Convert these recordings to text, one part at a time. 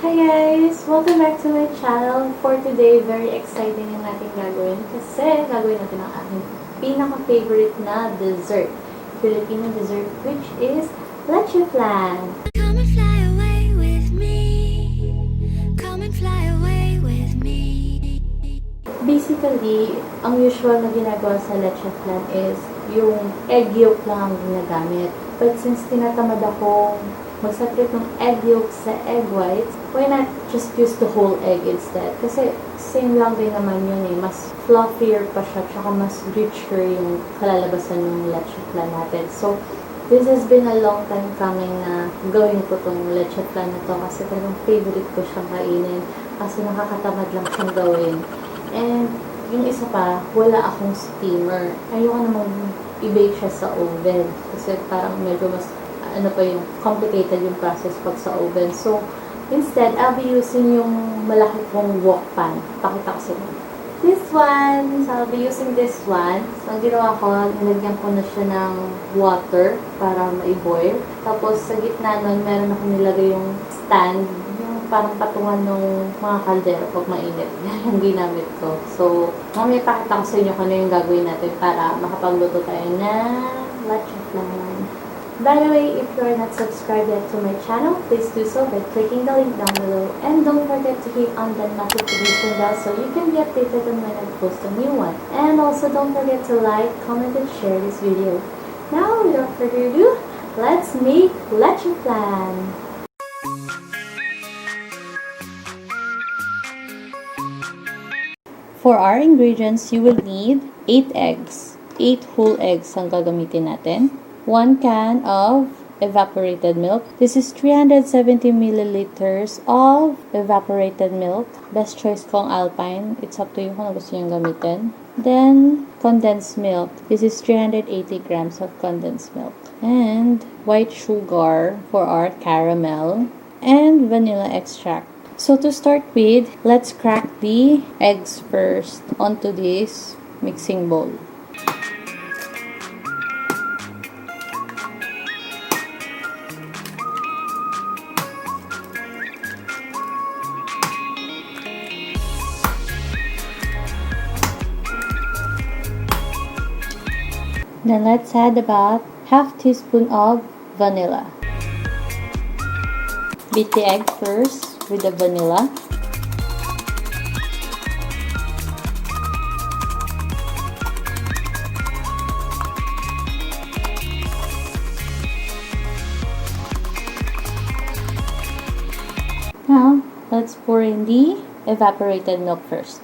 Hi guys! Welcome back to my channel. For today, very exciting yung ating gagawin kasi gagawin natin ang aking pinaka-favorite na dessert. Filipino dessert, which is Leche Flan. Come and fly away with me. Come and fly away with me. Basically, ang usual na ginagawa sa Leche Flan is yung egg yolk lang ang ginagamit. But since tinatamad akong mag-separate ng egg yolk sa egg whites, why not just use the whole egg instead? Kasi same lang din naman yun eh. Mas fluffier pa siya, tsaka mas richer yung kalalabasan ng leche flan natin. So, this has been a long time coming na gawin ko tong leche flan na to kasi talagang favorite ko siyang kainin kasi nakakatamad lang siyang gawin. And yung isa pa, wala akong steamer. Ayoko namang i-bake siya sa oven kasi parang medyo mas complicated yung process pag sa oven. So, instead, I'll be using yung malaki kong wok pan. Pakita ko sa inyo. This one. So, I'll be using this one. So, ang ginawa ko, nilagyan ko na siya ng water para ma-boil. Tapos, sa gitna nun, meron ako nilagay yung stand. Yung parang patungan ng mga kaldero pag mainit. Yung ginamit ko. So, mamaya pakita ko sa inyo kung ano yung gagawin natin para makapagluto tayo na leche flan. By the way, if you are not subscribed yet to my channel, please do so by clicking the link down below. And don't forget to hit on the notification bell so you can be updated on when I post a new one. And also don't forget to like, comment, and share this video. Now, without further ado, let's make leche flan. For our ingredients, you will need 8 eggs. 8 whole eggs ang gagamitin natin. 1 can of evaporated milk. This is 370 milliliters of evaporated milk. Best choice ko ang Alpine. It's up to you kung gusto nyo gamitin. Then, condensed milk. This is 380 grams of condensed milk. And white sugar for our caramel. And vanilla extract. So, to start with, let's crack the eggs first onto this mixing bowl. Then let's add about half teaspoon of vanilla. Beat the egg first with the vanilla. Now, let's pour in the evaporated milk first.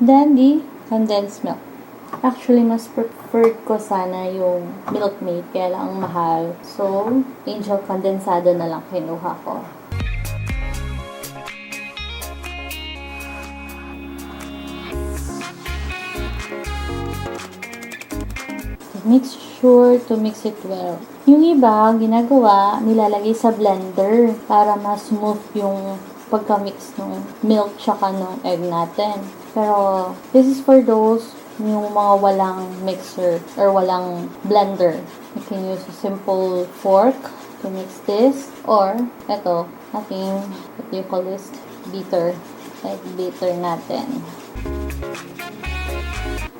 Then, the condensed milk. Actually, mas preferred ko sana yung milk maid, kaya lang ang mahal. So, Angel Condensada na lang kinuha ko. Make sure to mix it well. Yung iba, ginagawa, nilalagay sa blender para mas smooth yung pagka-mix ng milk tsaka ng egg natin. Pero, this is for those yung mga walang mixer or walang blender. You can use a simple fork to mix this. Or, ito, ating, what do you call this? Beater. Like, beater natin.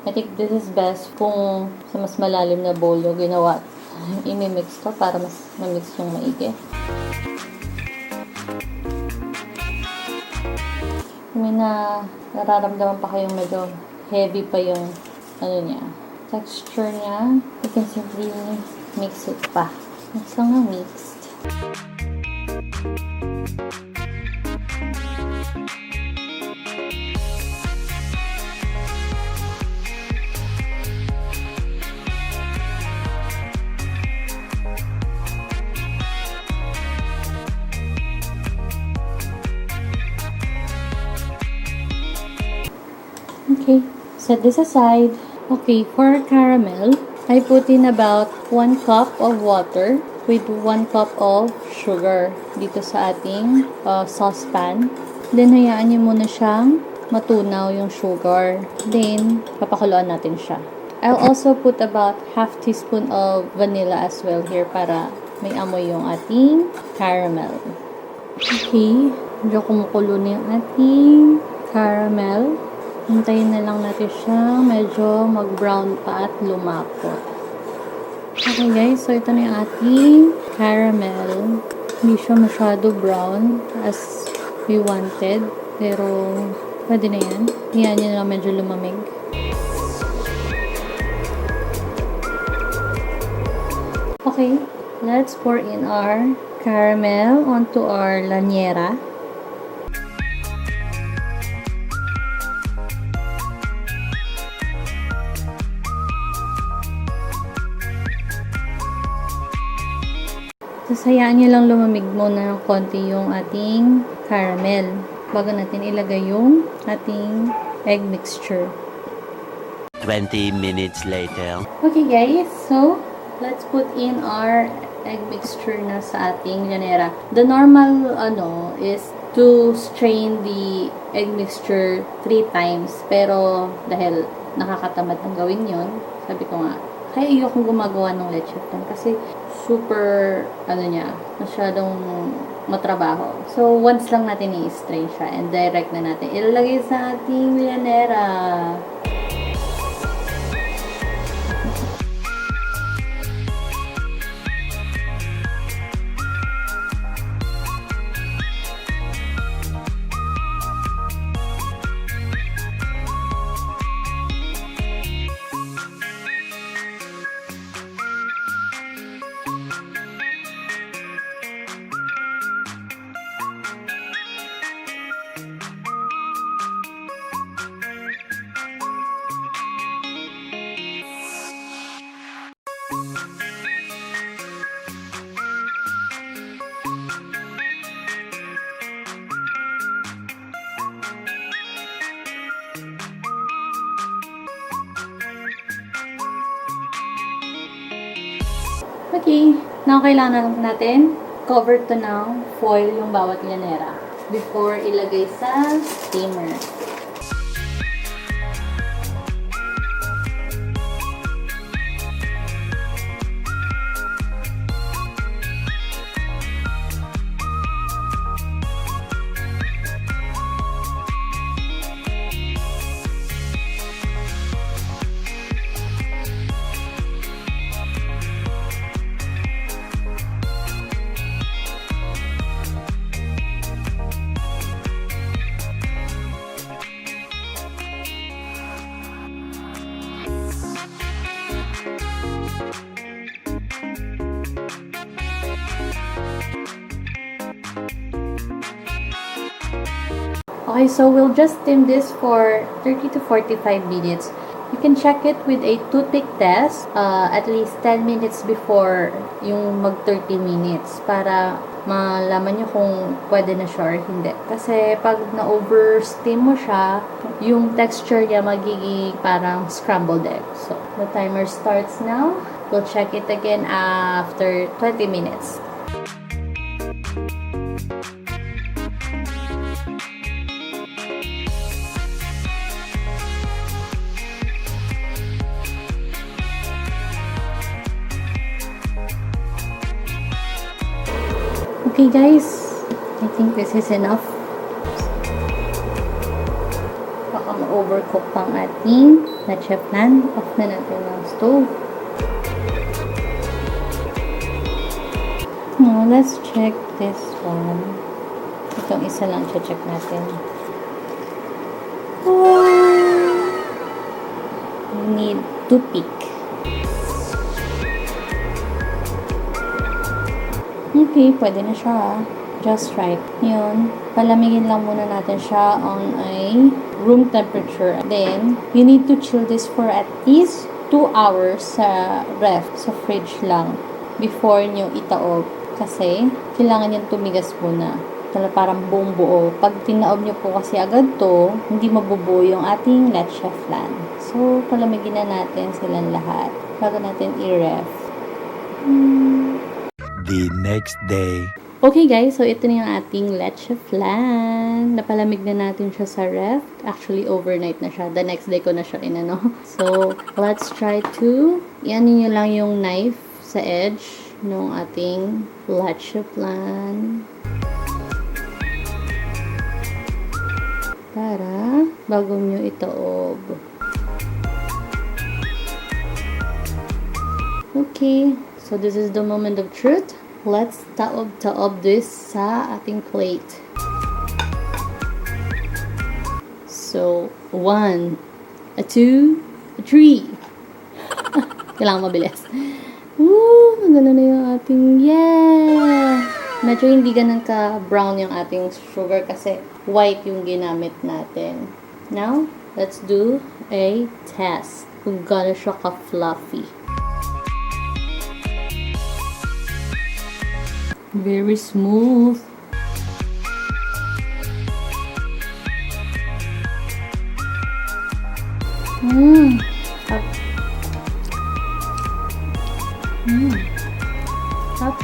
I think this is best kung sa mas malalim na bowl yung ginawa. I-mix to para mas ma-mix yung maigi. May nararamdaman pa kayong medyo heavy pa yung texture niya. You can simply mix it pa. Mix lang na mixed. Okay, set this aside. Okay, for caramel, I put in about 1 cup of water with 1 cup of sugar dito sa ating saucepan. Then, hayaan niyo muna siyang matunaw yung sugar. Then, papakuluan natin siya. I'll also put about half teaspoon of vanilla as well here para may amoy yung ating caramel. Okay, medyo kumukulo na yung ating caramel. Hintayin na lang natin siya medyo mag-brown pa at lumapot. Okay guys, so ito na yung ating caramel. Hindi siya masyado brown as we wanted, pero pwede na yan. Yan yun lang medyo lumamig. Okay, let's pour in our caramel onto our llanera. Sasayaan nyo lang lumamig muna ng konti yung ating caramel bago natin ilagay yung ating egg mixture. 20 minutes later. Okay guys, so let's put in our egg mixture na sa ating llanera. The normal is to strain the egg mixture 3 times. Pero dahil nakakatamad ng gawin yon, sabi ko nga, kaya ayokong gumagawa ng leche flan kasi super, masyadong matrabaho. So, once lang natin i-strain siya and direct na natin ilalagay sa ating llanera. Okay, now kailangan natin cover to ng foil yung bawat llanera before ilagay sa steamer. Okay, so we'll just steam this for 30 to 45 minutes. You can check it with a toothpick test at least 10 minutes before yung mag 30 minutes para malaman nyo kung pwede na siya or hindi. Kasi pag na-over-steam mo siya, yung texture niya magiging parang scrambled egg. So, the timer starts now. We'll check it again after 20 minutes. Okay guys, I think this is enough. Baka ma-overcook pang ating leche flan. Off na natin ang stove. Now, let's check this one. Itong isa lang check natin. We need toothpick. Okay, pwede na siya. Just right. Yun. Palamigin lang muna natin siya on a room temperature. Then, you need to chill this for at least 2 hours sa ref, sa fridge lang, before nyo itaob. Kasi, kailangan yung tumigas muna. Parang buong buo. Pag tinaob nyo po kasi agad to, hindi mabubuo yung ating leche flan. So, palamigin na natin silang lahat bago natin i-ref. The next day. Okay guys, so ito na yung ating leche flan. Napalamig na natin siya sa ref. Actually, overnight na siya. The next day ko na siya inano. So, let's try to i-ano nyo lang yung knife sa edge ng ating leche flan. Para bago nyo itaob. Okay, so this is the moment of truth. Let's taob this sa ating plate. So, 1, 2, 3. Kailangan mabilis. Woo! Maganda na yung ating, yeah! Medyo hindi ganun ka-brown yung ating sugar kasi white yung ginamit natin. Now, let's do a test kung gano'n siya ka-fluffy. Very smooth. Up. Up.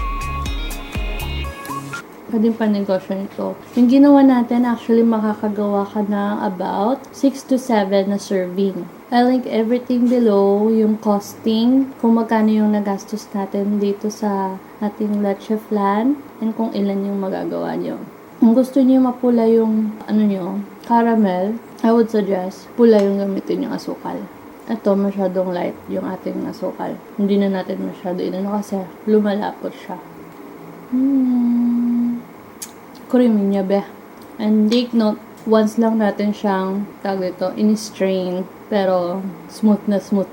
Pwedeng panegosyo nito. Yung ginawa natin, actually makakagawa ka ng about 6 to 7 na serving. I'll link everything below, yung costing, kung magkano yung nagastos natin dito sa ating leche flan, and kung ilan yung magagawa nyo. Kung gusto nyo mapula yung, caramel, I would suggest, pula yung gamitin yung asukal. Ito, masyadong light yung ating asukal. Hindi na natin masyado inano kasi lumalapot siya. Creamy niya, be. And take note, once lang natin siyang, tawag dito, in-strain. Pero, smooth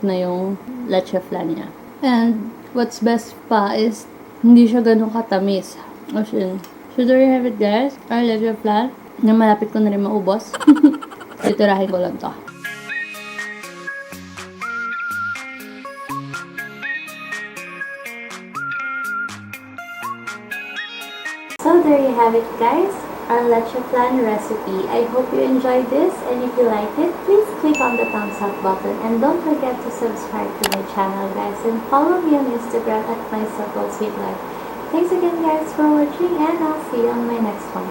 na yung leche flan niya. And, what's best pa is, hindi siya ganun katamis. As in, so there you have it guys. Our leche flan, na malapit ko na rin maubos. Titirahin ko lang to. So there you have it guys, our leche flan recipe. I hope you enjoyed this, and if you like it, please click on the thumbs up button and don't forget to subscribe to my channel guys, and follow me on Instagram at mySuppleSweetLife. Thanks again guys for watching, and I'll see you on my next one.